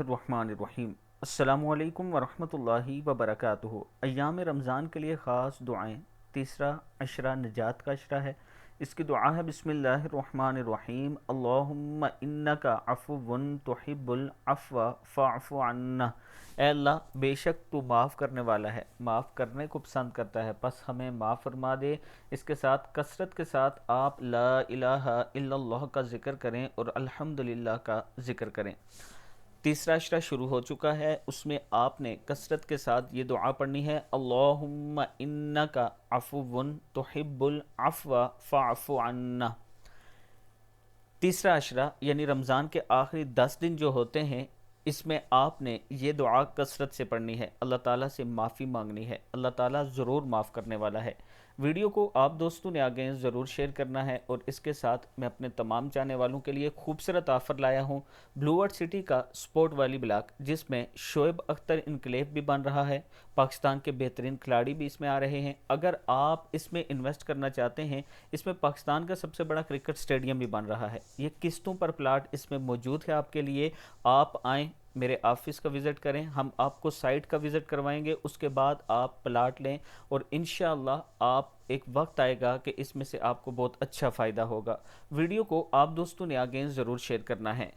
बिस्मिल्लाहिर्रहमानिर्रहीम। अस्सलामु अलैकुम वरहमतुल्लाहि वबरकातुहू। अय्याम रमज़ान के लिए ख़ास दुआएं। तीसरा अशरा निजात का अशरा है। इसकी दुआ है बिस्मिल्लाहिर्रहमानिर्रहीम। अल्लाहुम्मा इन्नका अफ़ुव्वुन तुहिब्बुल अफ़्व फ़अफ़ु अन्ना। ऐ अल्लाह, बेशक तू माफ़ करने वाला है, माफ़ करने को पसंद करता है, बस हमें माफ़ फरमा दे। इसके साथ कसरत के साथ आप ला इलाहा इल्लल्लाह का ज़िक्र करें और अल्हम्दुलिल्लाह का ज़िक्र करें। तीसरा अशरा शुरू हो चुका है, उसमें आपने कसरत के साथ ये दुआ पढ़नी है, अल्लाहुम्मा इन्नका अफ़ुव्वुन तुहिब्बुल अफ़्व फ़अफ़ु अन्ना। तीसरा अशरा यानी रमज़ान के आखिरी 10 दिन जो होते हैं, इसमें आपने ये दुआ कसरत से पढ़नी है, अल्लाह ताला से माफ़ी मांगनी है। अल्लाह ताला ज़रूर माफ़ करने वाला है। वीडियो को आप दोस्तों ने आगे ज़रूर शेयर करना है। और इसके साथ मैं अपने तमाम चाहने वालों के लिए खूबसूरत ऑफ़र लाया हूँ, ब्लू वर्ल्ड सिटी का स्पोर्ट वाली ब्लॉक, जिसमें शोएब अख्तर इनकलेव भी बन रहा है, पाकिस्तान के बेहतरीन खिलाड़ी भी इसमें आ रहे हैं। अगर आप इसमें इन्वेस्ट करना चाहते हैं, इसमें पाकिस्तान का सबसे बड़ा क्रिकेट स्टेडियम भी बन रहा है। ये किस्तों पर प्लाट इसमें मौजूद है आपके लिए। आप आएँ, मेरे ऑफिस का विज़िट करें, हम आपको साइट का विज़िट करवाएंगे, उसके बाद आप प्लाट लें और इंशाअल्लाह आप एक वक्त आएगा कि इसमें से आपको बहुत अच्छा फ़ायदा होगा। वीडियो को आप दोस्तों ने आगे ज़रूर शेयर करना है।